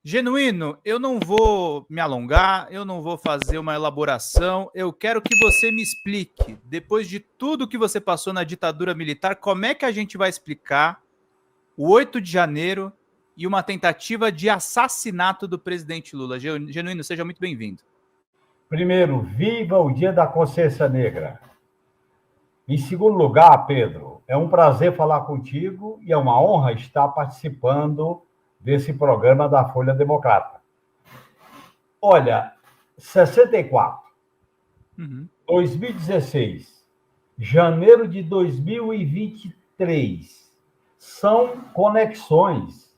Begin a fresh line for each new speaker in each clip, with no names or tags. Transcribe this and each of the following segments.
Genuíno, eu não vou me alongar, eu não vou fazer uma elaboração, eu quero que você me explique, depois de tudo que você passou na ditadura militar, como é que a gente vai explicar o 8 de janeiro e uma tentativa de assassinato do presidente Lula? Genuíno, seja muito bem-vindo.
Primeiro, viva o Dia da Consciência Negra. Em segundo lugar, Pedro, é um prazer falar contigo e é uma honra estar participando desse programa da Folha Democrata. Olha, 64, 2016, janeiro de 2023, são conexões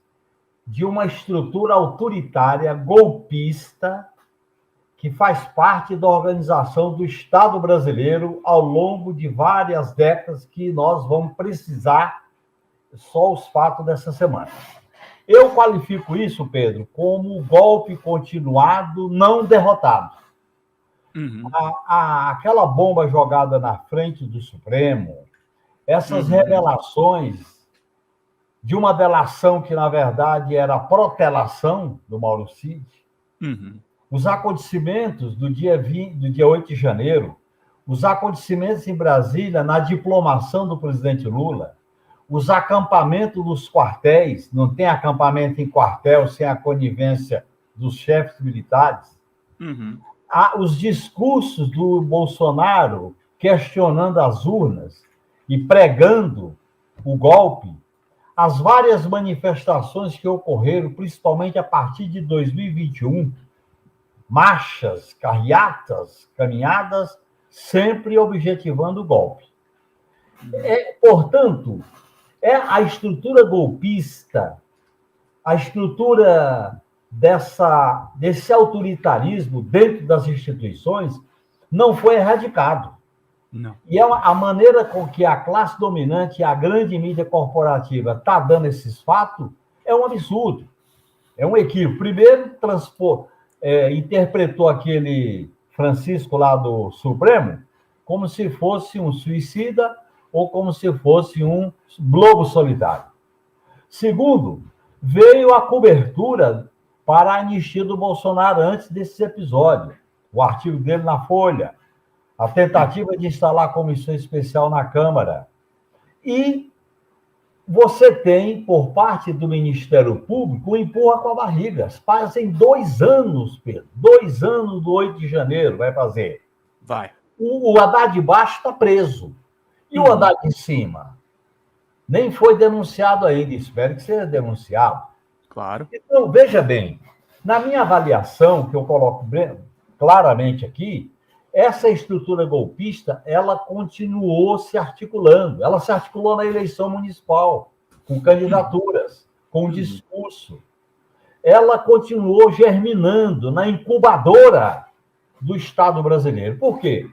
de uma estrutura autoritária, golpista, que faz parte da organização do Estado brasileiro ao longo de várias décadas que nós vamos precisar só os fatos dessa semana. Eu qualifico isso, Pedro, como golpe continuado, não derrotado. Aquela bomba jogada na frente do Supremo, essas revelações de uma delação que, na verdade, era protelação do Mauro Cid, os acontecimentos do dia 8 de janeiro, os acontecimentos em Brasília na diplomação do presidente Lula, os acampamentos nos quartéis, não tem acampamento em quartel sem a conivência dos chefes militares, os discursos do Bolsonaro questionando as urnas e pregando o golpe, as várias manifestações que ocorreram, principalmente a partir de 2021, marchas, carreatas, caminhadas, sempre objetivando o golpe. Portanto, a estrutura golpista, a estrutura desse autoritarismo dentro das instituições não foi erradicado.
Não.
E a maneira com que a classe dominante e a grande mídia corporativa está dando esses fatos é um absurdo, é um equívoco. Primeiro, interpretou aquele Francisco lá do Supremo como se fosse um suicida ou como se fosse um lobo solitário. Segundo, veio a cobertura para a anistia do Bolsonaro antes desse episódio, o artigo dele na Folha, a tentativa de instalar a comissão especial na Câmara. E você tem, por parte do Ministério Público, um empurra com a barriga. Fazem 2 anos, Pedro. 2 anos do 8 de janeiro vai fazer.
Vai.
O Haddad de baixo está preso. E o Haddad de cima? Nem foi denunciado ainda. Espero que seja denunciado.
Claro.
Então, veja bem, na minha avaliação, que eu coloco bem, claramente aqui, essa estrutura golpista, ela continuou se articulando. Ela se articulou na eleição municipal, com candidaturas, com discurso. Ela continuou germinando na incubadora do Estado brasileiro. Por quê?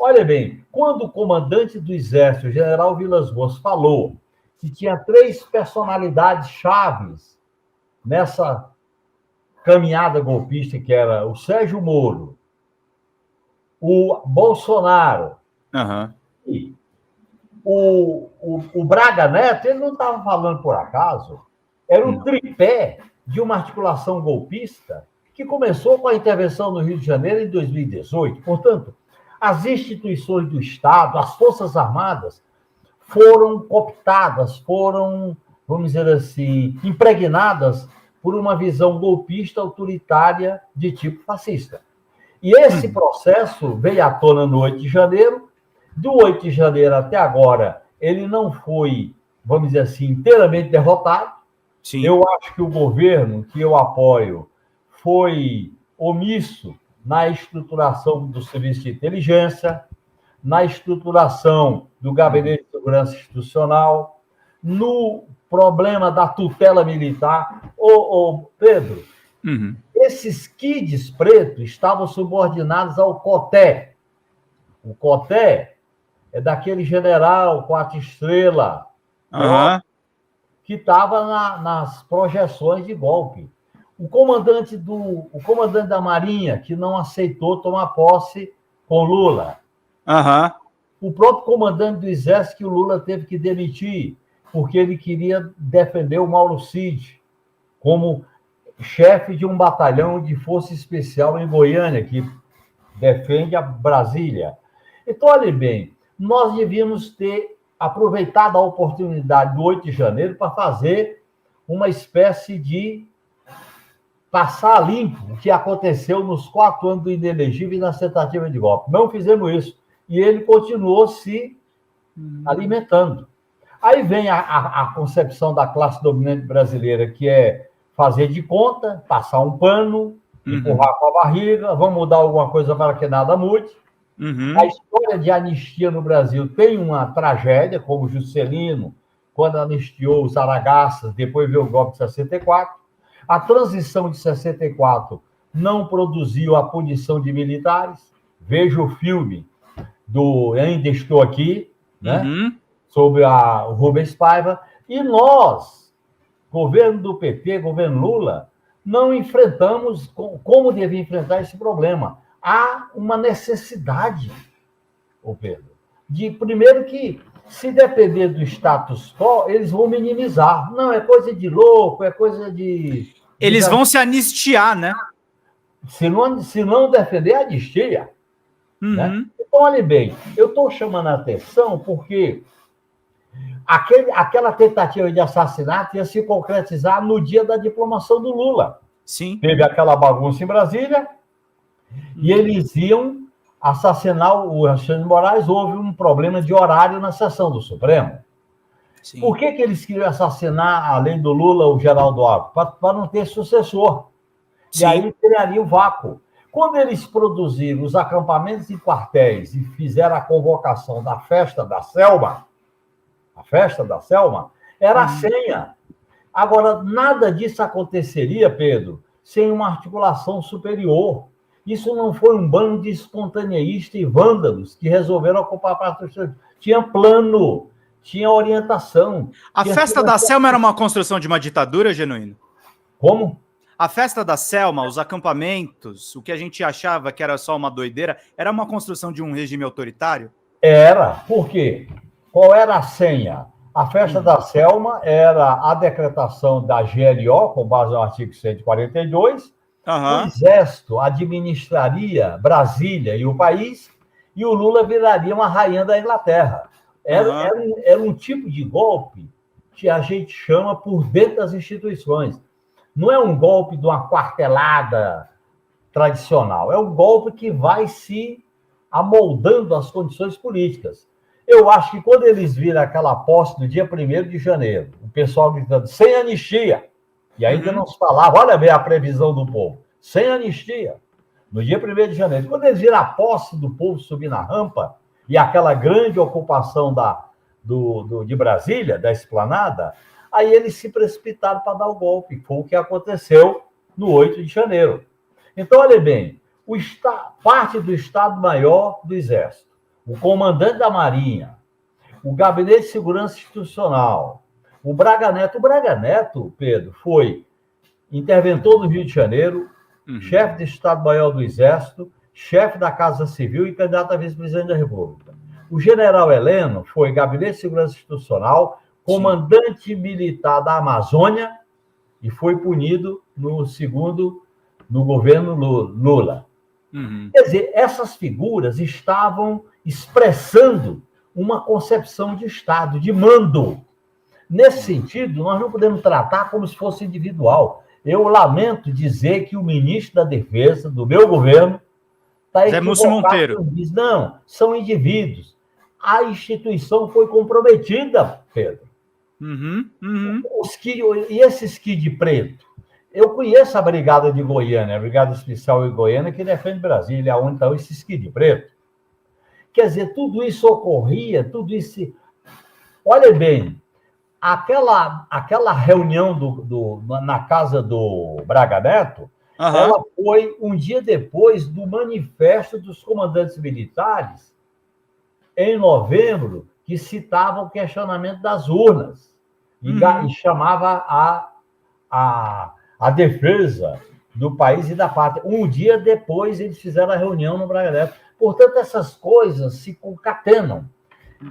Olha bem, quando o comandante do Exército, o general Vilas Boas, falou que tinha 3 personalidades chaves nessa caminhada golpista, que era o Sérgio Moro, o Bolsonaro e o Braga Neto, ele não estava falando por acaso, era o tripé de uma articulação golpista que começou com a intervenção no Rio de Janeiro em 2018. Portanto, as instituições do Estado, as Forças Armadas, foram cooptadas, foram, vamos dizer assim, impregnadas por uma visão golpista autoritária de tipo fascista. E esse processo veio à tona no 8 de janeiro. Do 8 de janeiro até agora, ele não foi, vamos dizer assim, inteiramente derrotado.
Sim.
Eu acho que o governo que eu apoio foi omisso na estruturação do serviço de inteligência, na estruturação do Gabinete de Segurança Institucional, no problema da tutela militar. Pedro, esses kids pretos estavam subordinados ao COTÉ. O COTÉ é daquele general 4 estrelas, que estava nas projeções de golpe. O comandante da Marinha, que não aceitou tomar posse com Lula. O próprio comandante do Exército, que o Lula teve que demitir, porque ele queria defender o Mauro Cid como chefe de um batalhão de força especial em Goiânia, que defende a Brasília. Então, olhe bem, nós devíamos ter aproveitado a oportunidade do 8 de janeiro para fazer uma espécie de passar limpo o que aconteceu nos 4 anos do inelegível e na tentativa de golpe. Não fizemos isso. E ele continuou se alimentando. Aí vem a concepção da classe dominante brasileira, que é fazer de conta, passar um pano, empurrar com a barriga, vamos mudar alguma coisa para que nada mude. A história de anistia no Brasil tem uma tragédia, como o Juscelino, quando anistiou os aragaças, depois veio o golpe de 64. A transição de 64 não produziu a punição de militares. Veja o filme do Ainda Estou Aqui, né? Sobre o Rubens Paiva. E nós, governo do PT, governo Lula, não enfrentamos como devia enfrentar esse problema. Há uma necessidade, Pedro, de, primeiro, que se depender do status quo, eles vão minimizar. Não, é coisa de louco, é coisa de...
Eles vão se anistiar, né?
Se não defender a anistia. Né? Então, olha bem, eu estou chamando a atenção porque aquela tentativa de assassinato ia se concretizar no dia da diplomação do Lula.
Sim.
Teve aquela bagunça em Brasília e eles iam assassinar o Alexandre de Moraes. Houve um problema de horário na sessão do Supremo. Sim. Por que eles queriam assassinar, além do Lula, o Geraldo Alckmin? Para não ter sucessor. Sim. E aí criaria o vácuo. Quando eles produziram os acampamentos e quartéis e fizeram a convocação da festa da Selma, era a senha. Agora, nada disso aconteceria, Pedro, sem uma articulação superior. Isso não foi um bando de espontaneístas e vândalos que resolveram ocupar a parte do estado. Tinha plano, tinha orientação.
A festa da Selma era uma construção de uma ditadura, Genuíno?
Como?
A festa da Selma, os acampamentos, o que a gente achava que era só uma doideira, era uma construção de um regime autoritário?
Era. Por quê? Qual era a senha? A festa da Selma era a decretação da GLO, com base no artigo 142. O Exército administraria Brasília e o país, e o Lula viraria uma rainha da Inglaterra. Era um tipo de golpe que a gente chama por dentro das instituições. Não é um golpe de uma quartelada tradicional, é um golpe que vai se amoldando às condições políticas. Eu acho que quando eles viram aquela posse no dia 1º de janeiro, o pessoal gritando, sem anistia, e ainda não se falava, olha bem a previsão do povo, sem anistia, no dia 1º de janeiro. Quando eles viram a posse do povo subir na rampa, e aquela grande ocupação de Brasília, da esplanada, aí eles se precipitaram para dar o golpe. Foi o que aconteceu no 8 de janeiro. Então, olha bem, parte do Estado-Maior do Exército, o comandante da Marinha, o Gabinete de Segurança Institucional, o Braga Neto, Pedro, foi interventor do Rio de Janeiro, chefe do Estado-Maior do Exército, chefe da Casa Civil e candidato a vice-presidente da República. O general Heleno foi Gabinete de Segurança Institucional, comandante militar da Amazônia e foi punido no governo Lula. Quer dizer, essas figuras estavam expressando uma concepção de Estado, de mando. Nesse sentido, nós não podemos tratar como se fosse individual. Eu lamento dizer que o ministro da Defesa do meu governo está equivocado.
Zé Múcio Monteiro.
Diz, não, são indivíduos. A instituição foi comprometida, Pedro. E esses Kid Preto? Eu conheço a Brigada de Goiânia, a Brigada Especial de Goiânia, que defende Brasília, onde estão esses Kid Preto. Quer dizer, tudo isso ocorria, tudo isso... Olha bem, aquela reunião na casa do Braga Neto, ela foi um dia depois do manifesto dos comandantes militares, em novembro, que citava o questionamento das urnas e chamava a defesa do país e da pátria. Um dia depois, eles fizeram a reunião no Braga Neto. Portanto, essas coisas se concatenam.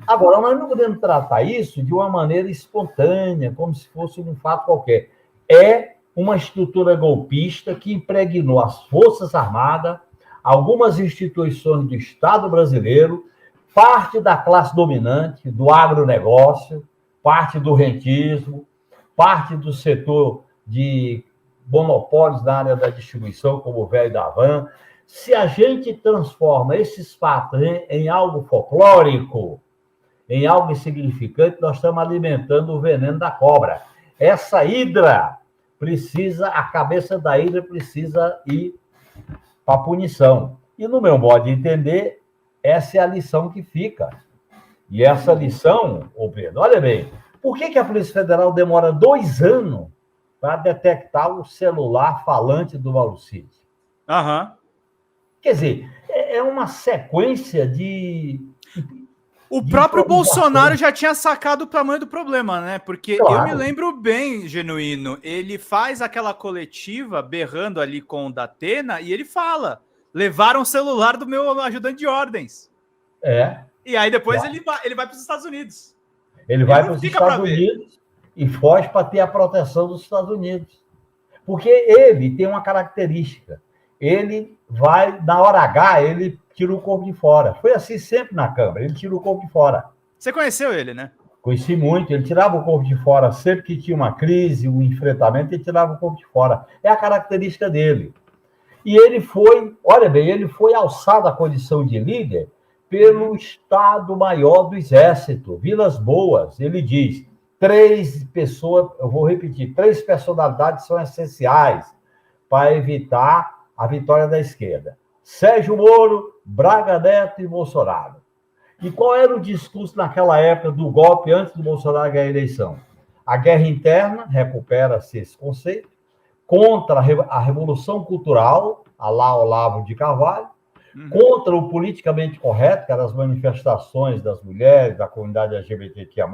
Agora, nós não podemos tratar isso de uma maneira espontânea, como se fosse um fato qualquer. É uma estrutura golpista que impregnou as Forças Armadas, algumas instituições do Estado brasileiro, parte da classe dominante, do agronegócio, parte do rentismo, parte do setor de monopólios na área da distribuição, como o velho da van. Se a gente transforma esses fatos em algo folclórico, em algo insignificante, nós estamos alimentando o veneno da cobra. Essa hidra a cabeça da hidra precisa ir para a punição. E, no meu modo de entender, essa é a lição que fica. E essa lição, ô Pedro, olha bem, por que a Polícia Federal demora 2 anos para detectar o celular falante do Mauro Cid?
Aham.
Quer dizer, é uma sequência de...
O próprio Bolsonaro já tinha sacado o tamanho do problema, né? Porque eu me lembro bem, Genuíno, ele faz aquela coletiva berrando ali com o Datena e ele fala, levaram o celular do meu ajudante de ordens. E aí depois ele vai para os Estados Unidos.
Ele vai para os Estados Unidos e foge para ter a proteção dos Estados Unidos. Porque ele tem uma característica. Ele vai, na hora H, ele tira o corpo de fora. Foi assim sempre na Câmara, ele tira o corpo de fora.
Você conheceu ele, né?
Conheci muito, ele tirava o corpo de fora sempre que tinha uma crise, um enfrentamento, ele tirava o corpo de fora. É a característica dele. E ele foi, olha bem, ele foi alçado à condição de líder pelo Estado-Maior do Exército, Vilas Boas. Ele diz, 3 pessoas, eu vou repetir, 3 personalidades são essenciais para evitar a vitória da esquerda. Sérgio Moro, Braga Neto e Bolsonaro. E qual era o discurso naquela época do golpe antes do Bolsonaro ganhar a eleição? A guerra interna, recupera-se esse conceito, contra a revolução cultural, a lá Olavo de Carvalho, contra o politicamente correto, que eram as manifestações das mulheres, da comunidade LGBTQIA+,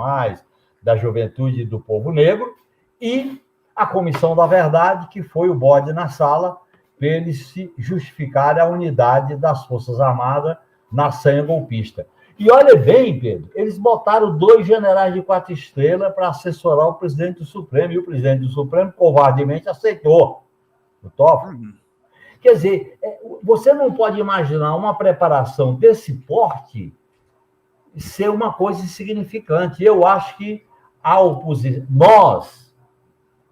da juventude e do povo negro, e a Comissão da Verdade, que foi o bode na sala, para eles se justificarem a unidade das Forças Armadas na senha golpista. E olha bem, Pedro, eles botaram 2 generais de 4 estrelas para assessorar o presidente do Supremo, e o presidente do Supremo covardemente aceitou o Toffoli. Quer dizer, você não pode imaginar uma preparação desse porte ser uma coisa insignificante. Eu acho que a oposição, nós,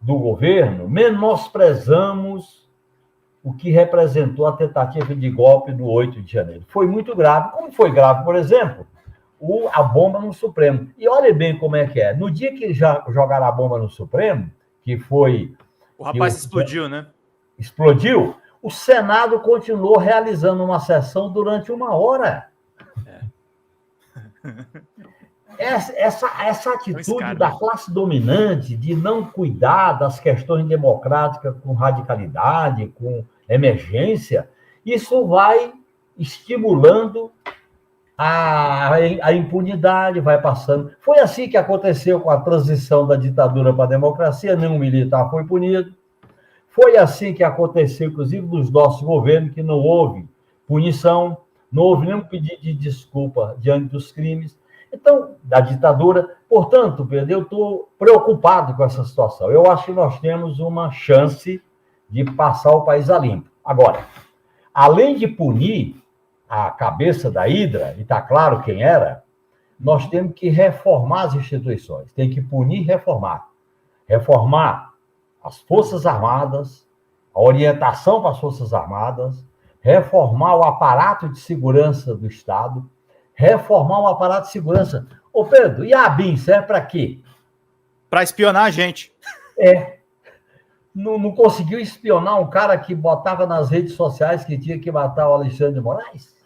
do governo, menosprezamos o que representou a tentativa de golpe do 8 de janeiro. Foi muito grave. Como foi grave, por exemplo, a bomba no Supremo. E olha bem como é que é. No dia que já jogaram a bomba no Supremo, que foi...
O rapaz explodiu, né?
Explodiu. O Senado continuou realizando uma sessão durante 1 hora. Essa atitude da classe dominante de não cuidar das questões democráticas com radicalidade, com emergência, isso vai estimulando a impunidade, vai passando. Foi assim que aconteceu com a transição da ditadura para a democracia, nenhum militar foi punido. Foi assim que aconteceu, inclusive, nos nossos governos, que não houve punição, não houve nenhum pedido de desculpa diante dos crimes. Então, da ditadura. Portanto, Pedro, eu estou preocupado com essa situação. Eu acho que nós temos uma chance de passar o país a limpo. Agora, além de punir a cabeça da hidra, e está claro quem era, nós temos que reformar as instituições. Tem que punir e reformar. Reformar as Forças Armadas, a orientação para as Forças Armadas, reformar o aparato de segurança do Estado, reformar o aparato de segurança. Ô, Pedro, e a ABIN serve para quê?
Para espionar a gente.
Não conseguiu espionar um cara que botava nas redes sociais que tinha que matar o Alexandre de Moraes?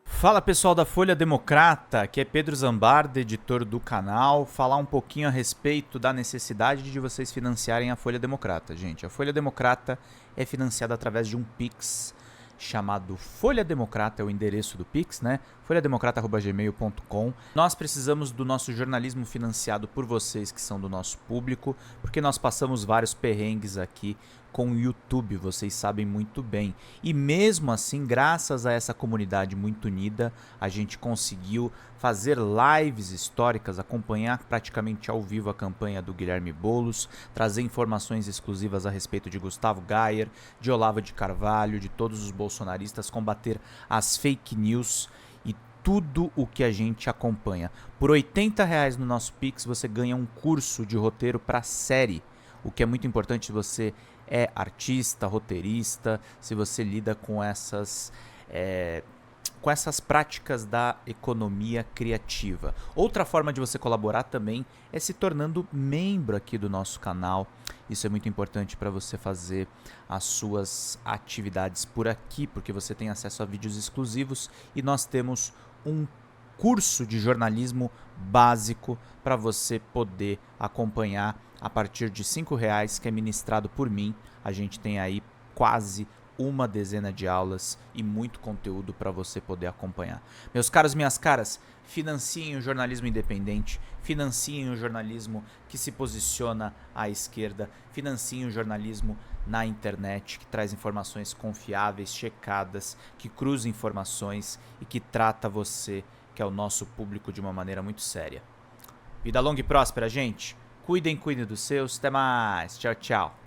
Fala, pessoal da Folha Democrata, que é Pedro Zambarda, editor do canal, falar um pouquinho a respeito da necessidade de vocês financiarem a Folha Democrata. Gente, a Folha Democrata é financiada através de um Pix chamado Folha Democrata, é o endereço do Pix, né? folhademocrata@gmail.com. Nós precisamos do nosso jornalismo financiado por vocês que são do nosso público, porque nós passamos vários perrengues aqui com o YouTube, vocês sabem muito bem. E mesmo assim, graças a essa comunidade muito unida, a gente conseguiu fazer lives históricas, acompanhar praticamente ao vivo a campanha do Guilherme Boulos, trazer informações exclusivas a respeito de Gustavo Gayer, de Olavo de Carvalho, de todos os bolsonaristas, combater as fake news e tudo o que a gente acompanha. Por R$80 no nosso Pix você ganha um curso de roteiro para série, o que é muito importante se você é artista, roteirista, se você lida com essas práticas da economia criativa. Outra forma de você colaborar também é se tornando membro aqui do nosso canal. Isso é muito importante para você fazer as suas atividades por aqui, porque você tem acesso a vídeos exclusivos e nós temos um curso de jornalismo básico para você poder acompanhar a partir de R$5, que é ministrado por mim. A gente tem aí quase uma dezena de aulas e muito conteúdo para você poder acompanhar. Meus caros, minhas caras, financiem o jornalismo independente, financiem o jornalismo que se posiciona à esquerda, financiem o jornalismo na internet, que traz informações confiáveis, checadas, que cruza informações e que trata você, que é o nosso público, de uma maneira muito séria. Vida longa e próspera, gente. Cuidem dos seus. Até mais. Tchau, tchau.